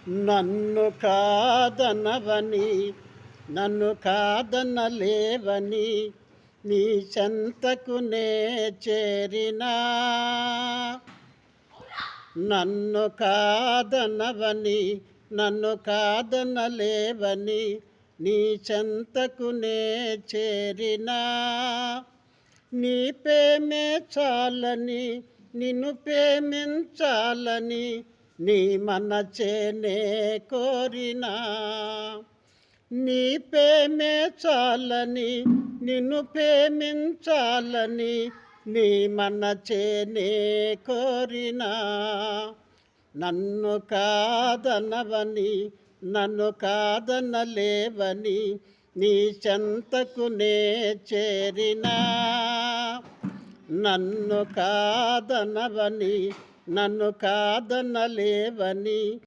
నన్ను కాదనవని నన్ను కాదనలేవని నీ చెంతకునే చేరినా. నన్ను కాదనవని నన్ను కాదనలేవని నీ చెంతకునే చేరినా. నీ ప్రేమే చాలని నిన్ను ప్రేమించాలని నీ మనచేనే కోరినా. నీ ప్రేమే చాలని నిన్ను ప్రేమించాలని నీ మనచేనే కోరినా. నన్ను కాదనవని నన్ను కాదనలేవని నీ చెంతకునే చేరినా. నన్ను కాదనవని నన్ను కాదనలేవని